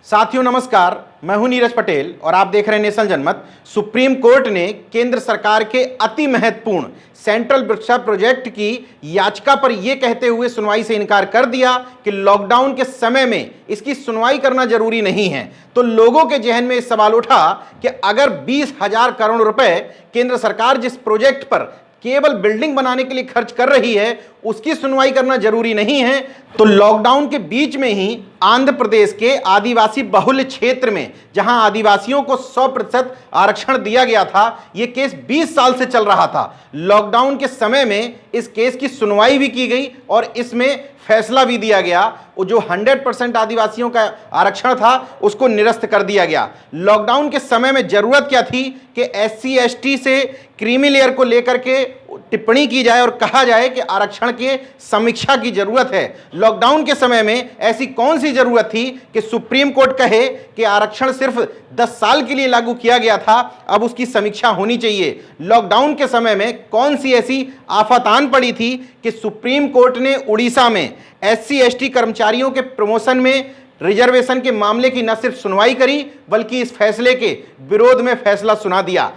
साथियों नमस्कार, मैं हूं नीरज पटेल और आप देख रहे हैं नेशनल जनमत। सुप्रीम कोर्ट ने केंद्र सरकार के अति महत्वपूर्ण सेंट्रल वृक्षा प्रोजेक्ट की याचिका पर यह कहते हुए सुनवाई से इनकार कर दिया कि लॉकडाउन के समय में इसकी सुनवाई करना जरूरी नहीं है। तो लोगों के जहन में इस सवाल उठा कि अगर 20,000 करोड़ रुपए केंद्र सरकार जिस प्रोजेक्ट पर केवल बिल्डिंग बनाने के लिए खर्च कर रही है उसकी सुनवाई करना जरूरी नहीं है, तो लॉकडाउन के बीच में ही आंध्र प्रदेश के आदिवासी बहुल क्षेत्र में जहां आदिवासियों को 100% आरक्षण दिया गया था, यह केस 20 साल से चल रहा था। लॉकडाउन के समय में इस केस की सुनवाई भी की गई और इसमें फैसला भी दिया गया। वो जो 100% आदिवासियों का आरक्षण था उसको निरस्त कर दिया गया। लॉकडाउन के समय में जरूरत क्या थी कि SC ST से क्रीमी लेयर को लेकर के टिप्पणी की जाए और कहा जाए कि आरक्षण के समीक्षा की जरूरत है। लॉकडाउन के समय में ऐसी कौन सी जरूरत थी कि सुप्रीम कोर्ट कहे कि आरक्षण सिर्फ 10 साल के लिए लागू किया गया था, अब उसकी समीक्षा होनी चाहिए। लॉकडाउन के समय में कौन सी ऐसी आफत आन पड़ी थी कि सुप्रीम कोर्ट ने उड़ीसा में SC ST कर्मचारियों के प्रमोशन में रिजर्वेशन के मामले की न सिर्फ सुनवाई करी बल्कि इस फैसले के विरोध में फैसला सुना दिया।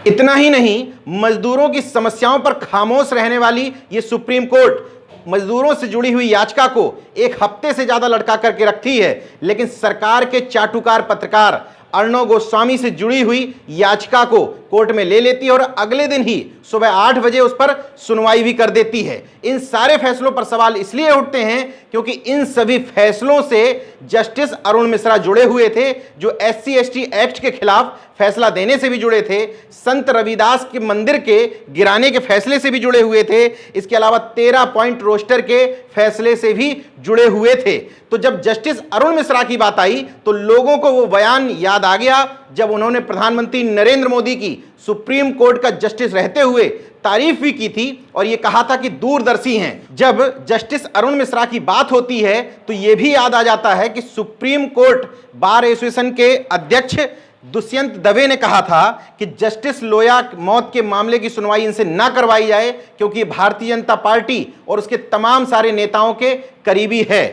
इतना ही नहीं, मजदूरों की समस्याओं पर खामोश रहने वाली ये सुप्रीम कोर्ट मजदूरों से जुड़ी हुई याचिका को 1 हफ्ते से ज्यादा लटका करके रखती है, लेकिन सरकार के चाटुकार पत्रकार अर्णव गोस्वामी से जुड़ी हुई याचिका को कोर्ट में ले लेती है और अगले दिन ही सुबह 8 बजे उस पर सुनवाई भी कर देती है। इन सारे फैसलों पर सवाल इसलिए उठते हैं क्योंकि इन सभी फैसलों से जस्टिस अरुण मिश्रा जुड़े हुए थे, जो SC ST एक्ट के खिलाफ फैसला देने से भी जुड़े थे, संत रविदास के मंदिर के गिराने के फैसले से भी जुड़े हुए थे, इसके अलावा 13 पॉइंट रोस्टर के फैसले से भी जुड़े हुए थे। तो जब जस्टिस अरुण मिश्रा की बात आई तो लोगों को वो बयान याद आ गया जब उन्होंने प्रधानमंत्री नरेंद्र मोदी की सुप्रीम कोर्ट का जस्टिस रहते हुए तारीफ भी की थी और ये कहा था कि दूरदर्शी हैं। जब जस्टिस अरुण मिश्रा की बात होती है तो ये भी याद आ जाता है कि सुप्रीम कोर्ट बार एसोसिएशन के अध्यक्ष दुष्यंत दवे ने कहा था कि जस्टिस लोया मौत के मामले की सुनवाई इनसे ना करवाई जाए क्योंकि भारतीय जनता पार्टी और उसके तमाम सारे नेताओं के करीबी है।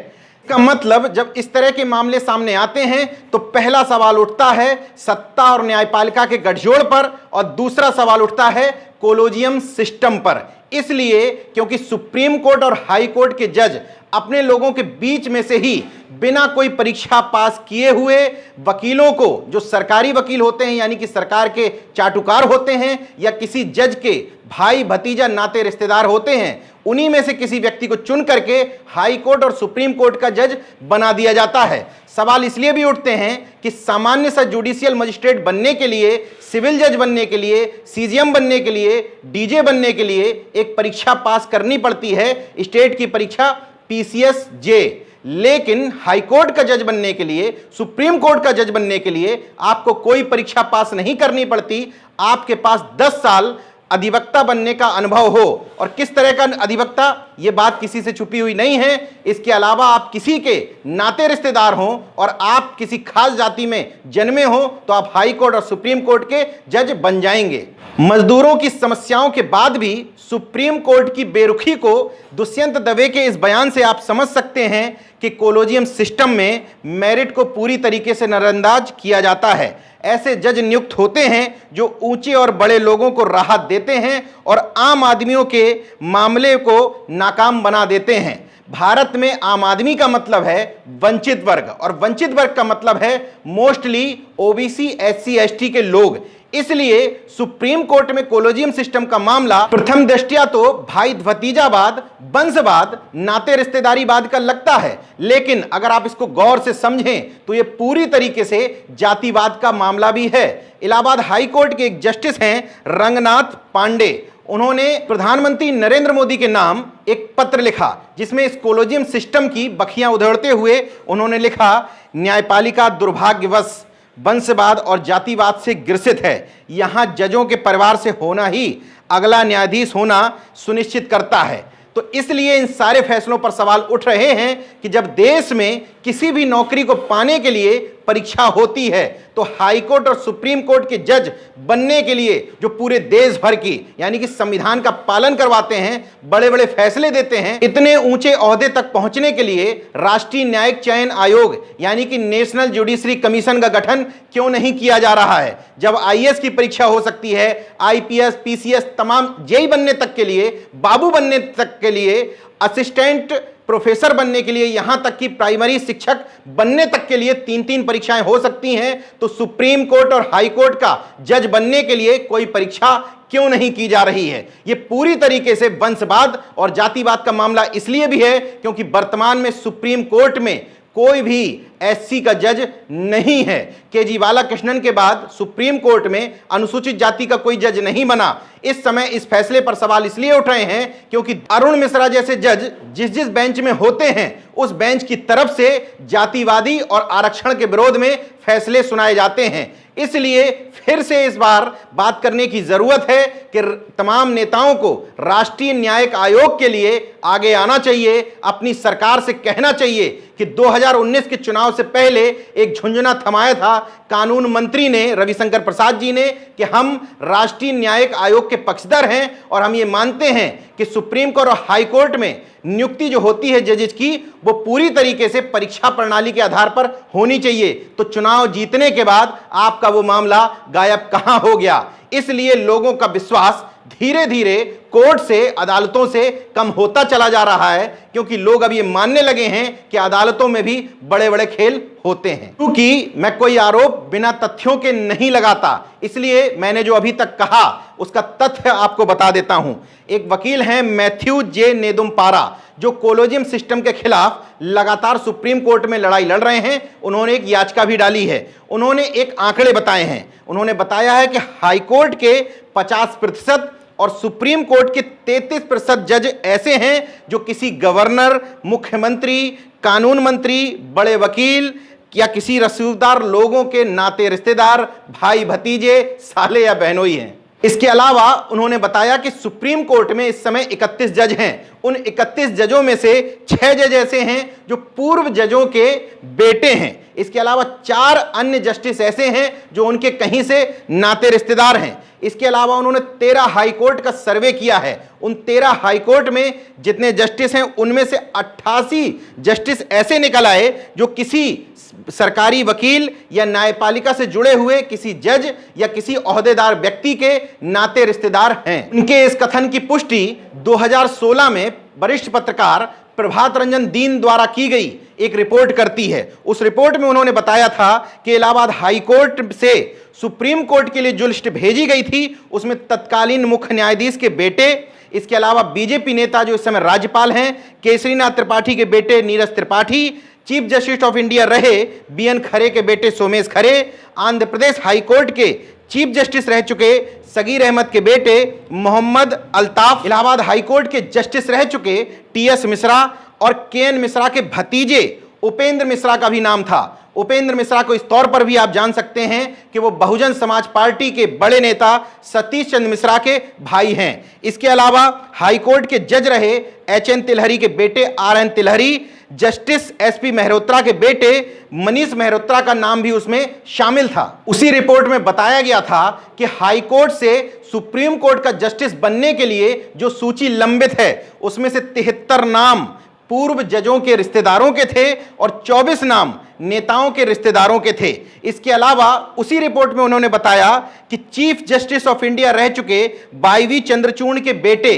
का मतलब जब इस तरह के मामले सामने आते हैं तो पहला सवाल उठता है सत्ता और न्यायपालिका के गठजोड़ पर और दूसरा सवाल उठता है कोलोजियम सिस्टम पर। इसलिए क्योंकि सुप्रीम कोर्ट और हाई कोर्ट के जज अपने लोगों के बीच में से ही बिना कोई परीक्षा पास किए हुए वकीलों को, जो सरकारी वकील होते हैं यानी कि सरकार के चाटुकार होते हैं या किसी जज के भाई भतीजा नाते रिश्तेदार होते हैं, उन्हीं में से किसी व्यक्ति को चुन करके हाई कोर्ट और सुप्रीम कोर्ट का जज बना दिया जाता है। सवाल इसलिए भी उठते हैं कि सामान्य सा जुडिशियल मजिस्ट्रेट बनने के लिए, सिविल जज बनने के लिए, CGM बनने के लिए, DJ बनने के लिए एक परीक्षा पास करनी पड़ती है, स्टेट की परीक्षा PCSJ। लेकिन हाई कोर्ट का जज बनने के लिए, सुप्रीम कोर्ट का जज बनने के लिए आपको कोई परीक्षा पास नहीं करनी पड़ती। आपके पास 10 साल अधिवक्ता बनने का अनुभव हो, और किस तरह का अधिवक्ता, यह बात किसी से छुपी हुई नहीं है। इसके अलावा आप किसी के नाते रिश्तेदार हों और आप किसी खास जाति में जन्मे हो तो आप हाई कोर्ट और सुप्रीम कोर्ट के जज बन जाएंगे। मजदूरों की समस्याओं के बाद भी सुप्रीम कोर्ट की बेरुखी को दुष्यंत दवे के इस बयान से आप समझ सकते हैं कि कोलोजियम सिस्टम में मेरिट को पूरी तरीके से नजरअंदाज किया जाता है। ऐसे जज नियुक्त होते हैं जो ऊंचे और बड़े लोगों को राहत देते हैं और आम आदमियों के मामले को नाकाम बना देते हैं। भारत में आम आदमी का मतलब है वंचित वर्ग, और वंचित वर्ग का मतलब है मोस्टली OBC SC ST के लोग। इसलिए सुप्रीम कोर्ट में कोलोजियम सिस्टम का मामला प्रथम दृष्टया तो भाई भतीजावाद, वंशवाद, नाते रिश्तेदारीवाद का लगता है, लेकिन अगर आप इसको गौर से समझें तो यह पूरी तरीके से जातिवाद का मामला भी है। इलाहाबाद हाई कोर्ट के एक जस्टिस हैं रंगनाथ पांडे, उन्होंने प्रधानमंत्री नरेंद्र मोदी के नाम एक पत्र लिखा जिसमें इस कोलोजियम सिस्टम की बखियां उधेड़ते हुए उन्होंने लिखा, न्यायपालिका दुर्भाग्यवश वंशवाद और जातिवाद से ग्रसित है। यहां जजों के परिवार से होना ही अगला न्यायाधीश होना सुनिश्चित करता है। तो इसलिए इन सारे फैसलों पर सवाल उठ रहे हैं कि जब देश में किसी भी नौकरी को पाने के लिए परीक्षा होती है तो हाई कोर्ट और सुप्रीम कोर्ट के जज बनने के लिए जो पूरे देश भर की यानी कि संविधान का पालन करवाते हैं, बड़े बड़े फैसले देते हैं, इतने ऊंचे ओहदे तक पहुंचने के लिए राष्ट्रीय न्यायिक चयन आयोग यानी कि नेशनल जुडिशरी कमीशन का गठन क्यों नहीं किया जा रहा है? जब आईएएस की परीक्षा हो सकती है, आईपीएस, पीसीएस, तमाम जेई बनने तक के लिए, बाबू बनने तक के लिए, असिस्टेंट प्रोफेसर बनने के लिए, यहां तक कि प्राइमरी शिक्षक बनने तक के लिए 3-3 परीक्षाएं हो सकती हैं, तो सुप्रीम कोर्ट और हाई कोर्ट का जज बनने के लिए कोई परीक्षा क्यों नहीं की जा रही है? यह पूरी तरीके से वंशवाद और जातिवाद का मामला इसलिए भी है क्योंकि वर्तमान में सुप्रीम कोर्ट में कोई भी एससी का जज नहीं है। केजरीवाल कृष्णन के बाद सुप्रीम कोर्ट में अनुसूचित जाति का कोई जज नहीं बना। इस समय इस फैसले पर सवाल इसलिए उठ रहे हैं क्योंकि अरुण मिश्रा जैसे जज जिस बेंच में होते हैं उस बेंच की तरफ से जातिवादी और आरक्षण के विरोध में फैसले सुनाए जाते हैं। इसलिए फिर से इस बार बात करने की जरूरत है कि तमाम नेताओं को राष्ट्रीय न्यायिक आयोग के लिए आगे आना चाहिए, अपनी सरकार से कहना चाहिए कि 2019 के चुनाव से पहले एक झुंझुना थमाया था कानून मंत्री ने, रविशंकर प्रसाद जी ने, कि हम राष्ट्रीय न्यायिक आयोग के पक्षधर हैं और हम ये मानते हैं कि सुप्रीम कोर्ट और हाई कोर्ट में नियुक्ति जो होती है जजेस की वो पूरी तरीके से परीक्षा प्रणाली के आधार पर होनी चाहिए। तो चुनाव जीतने के बाद आपका वो मामला गायब कहां हो गया? इसलिए लोगों का विश्वास धीरे धीरे कोर्ट से, अदालतों से कम होता चला जा रहा है क्योंकि लोग अब ये मानने लगे हैं कि अदालतों में भी बड़े बड़े खेल होते हैं। क्योंकि मैं कोई आरोप बिना तथ्यों के नहीं लगाता, इसलिए मैंने जो अभी तक कहा उसका तथ्य आपको बता देता हूं। एक वकील हैं मैथ्यू जे नेदुम्पारा, जो कोलोजियम सिस्टम के खिलाफ लगातार सुप्रीम कोर्ट में लड़ाई लड़ रहे हैं। उन्होंने एक याचिका भी डाली है। उन्होंने एक आंकड़े बताए हैं। उन्होंने बताया है कि हाई कोर्ट के 50% और सुप्रीम कोर्ट के 33% जज ऐसे हैं जो किसी गवर्नर, मुख्यमंत्री, कानून मंत्री, बड़े वकील या किसी रसूखदार लोगों के नाते रिश्तेदार, भाई भतीजे, साले या बहनोई हैं। इसके अलावा उन्होंने बताया कि सुप्रीम कोर्ट में इस समय 31 जज हैं। उन 31 जजों में से 6 जज ऐसे हैं जो पूर्व जजों के बेटे हैं। इसके अलावा 4 अन्य जस्टिस ऐसे हैं जो उनके कहीं से नाते रिश्तेदार हैं। इसके अलावा उन्होंने 13 हाई कोर्ट का सर्वे किया है। उन 13 हाई कोर्ट में जितने जस्टिस हैं उनमें से 88 जस्टिस ऐसे निकल आए जो किसी सरकारी वकील या न्यायपालिका से जुड़े हुए किसी जज या किसी ओहदेदार व्यक्ति के नाते रिश्तेदार हैं। उनके इस कथन की पुष्टि 2016 में वरिष्ठ पत्रकार प्रभात रंजन दीन द्वारा की गई एक रिपोर्ट करती है। उस रिपोर्ट में उन्होंने बताया था कि इलाहाबाद हाई कोर्ट से सुप्रीम कोर्ट के लिए जो लिस्ट भेजी गई थी उसमें तत्कालीन मुख्य न्यायाधीश के बेटे, इसके अलावा बीजेपी नेता जो इस समय राज्यपाल हैं केसरीनाथ त्रिपाठी के बेटे Neeraj Tripathi, chief justice of India रहे बीएन खरे के बेटे सोमेश खरे, आंध्र प्रदेश हाई कोर्ट के चीफ जस्टिस रह चुके सगीर अहमद के बेटे मोहम्मद अल्ताफ, इलाहाबाद हाई कोर्ट के जस्टिस रह चुके टीएस मिश्रा और केएन मिश्रा के भतीजे उपेंद्र मिश्रा का भी नाम था। उपेंद्र मिश्रा को इस तौर पर भी आप जान सकते हैं कि वो बहुजन समाज पार्टी के बड़े नेता सतीश चंद्र मिश्रा के भाई हैं। इसके अलावा हाई कोर्ट के जज रहे एचएन तिलहरी के बेटे आरएन तिलहरी, जस्टिस एसपी मेहरोत्रा के बेटे मनीष मेहरोत्रा का नाम भी उसमें शामिल था। उसी रिपोर्ट में बताया गया था कि हाई कोर्ट से सुप्रीम कोर्ट का जस्टिस बनने के लिए जो सूची लंबित है उसमें से 73 नाम पूर्व जजों के रिश्तेदारों के थे और 24 नाम नेताओं के रिश्तेदारों के थे। इसके अलावा उसी रिपोर्ट में उन्होंने बताया कि चीफ जस्टिस ऑफ इंडिया रह चुके वाईवी चंद्रचूड़ के बेटे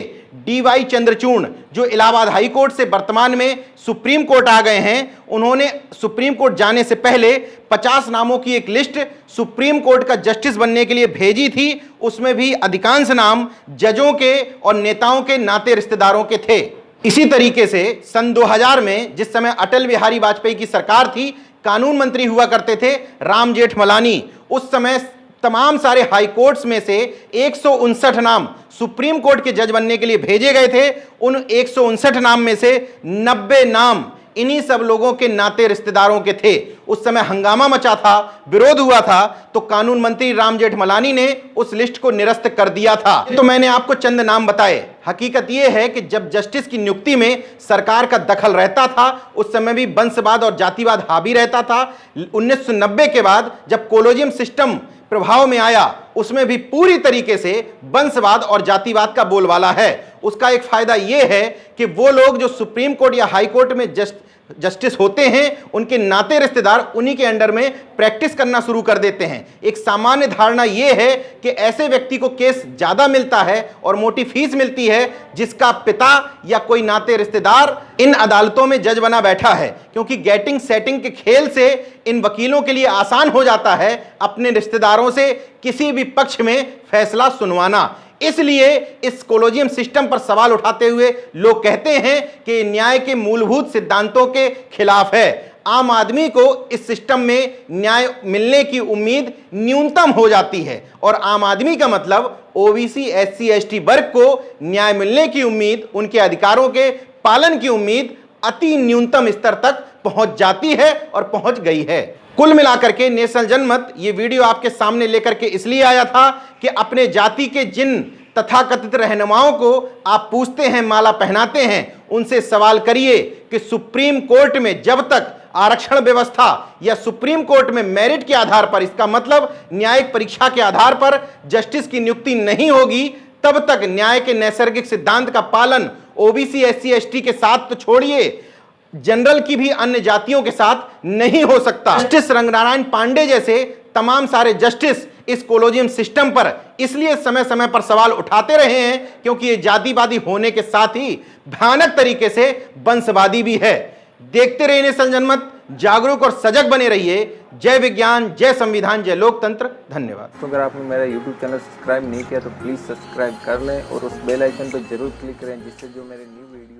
डीवाई चंद्रचूड़ जो इलाहाबाद हाई कोर्ट से वर्तमान में सुप्रीम कोर्ट आ गए हैं, उन्होंने सुप्रीम कोर्ट जाने से पहले 50 नामों की एक लिस्ट सुप्रीम कोर्ट का जस्टिस बनने के लिए भेजी थी। उसमें भी अधिकांश नाम जजों के और नेताओं के नाते रिश्तेदारों के थे। इसी तरीके से सन 2000 में जिस समय अटल बिहारी वाजपेयी की सरकार थी, कानून मंत्री हुआ करते थे राम जेठमलानी। उस समय तमाम सारे हाई कोर्ट्स में से 159 नाम सुप्रीम कोर्ट के जज बनने के लिए भेजे गए थे। उन 159 नाम में से 90 नाम इन्हीं सब लोगों के नाते रिश्तेदारों के थे। उस समय हंगामा मचा था, विरोध हुआ था, तो कानून मंत्री राम जेठमलानी ने उस लिस्ट को निरस्त कर दिया था। तो मैंने आपको चंद नाम बताए। हकीकत यह है कि जब जस्टिस की नियुक्ति में सरकार का दखल रहता था, उस समय भी वंशवाद और जातिवाद हावी रहता था। 1990 के बाद जब कोलोजियम सिस्टम प्रभाव में आया, उसमें भी पूरी तरीके से वंशवाद और जातिवाद का बोलबाला है। उसका एक फायदा यह है कि वो लोग जो सुप्रीम कोर्ट या हाई कोर्ट में जस्टिस होते हैं, उनके नाते रिश्तेदार उन्हीं के अंडर में प्रैक्टिस करना शुरू कर देते हैं। एक सामान्य धारणा यह है कि ऐसे व्यक्ति को केस ज्यादा मिलता है और मोटी फीस मिलती है जिसका पिता या कोई नाते रिश्तेदार इन अदालतों में जज बना बैठा है, क्योंकि गेटिंग सेटिंग के खेल से इन वकीलों के लिए आसान हो जाता है अपने रिश्तेदारों से किसी भी पक्ष में फैसला सुनवाना। इसलिए इस कोलोजियम सिस्टम पर सवाल उठाते हुए लोग कहते हैं कि न्याय के मूलभूत सिद्धांतों के खिलाफ है। आम आदमी को इस सिस्टम में न्याय मिलने की उम्मीद न्यूनतम हो जाती है, और आम आदमी का मतलब ओबीसी, एससी, एसटी वर्ग को न्याय मिलने की उम्मीद, उनके अधिकारों के पालन की उम्मीद अति न्यूनतम स्तर तक पहुंच जाती है और पहुंच गई है। कुल मिलाकर के नेशनल जनमत ये वीडियो आपके सामने लेकर के इसलिए आया था कि अपने जाति के जिन तथाकथित रहनुमाओं को आप पूछते हैं, माला पहनाते हैं, उनसे सवाल करिए कि सुप्रीम कोर्ट में जब तक आरक्षण व्यवस्था या सुप्रीम कोर्ट में मेरिट के आधार पर, इसका मतलब न्यायिक परीक्षा के आधार पर जस्टिस की नियुक्ति नहीं होगी, तब तक न्याय के नैसर्गिक सिद्धांत का पालन ओबीसी, एससी, एसटी के साथ तो छोड़िए, जनरल की भी अन्य जातियों के साथ नहीं हो सकता। जस्टिस रंगनारायण पांडे जैसे तमाम सारे जस्टिस इस कोलोजियम सिस्टम पर इसलिए समय समय पर सवाल उठाते रहे हैं क्योंकि ये जातिवादी होने के साथ ही भयानक तरीके से वंशवादी भी है। देखते रहिए नेशनल जनमत, जागरूक और सजग बने रहिए। जय विज्ञान, जय संविधान, जय लोकतंत्र। धन्यवाद। तो अगर आपने मेरा YouTube चैनल सब्सक्राइब नहीं किया तो प्लीज़ सब्सक्राइब कर लें और उस बेल आइकन पर जरूर क्लिक करें, जिससे जो मेरे न्यू वीडियो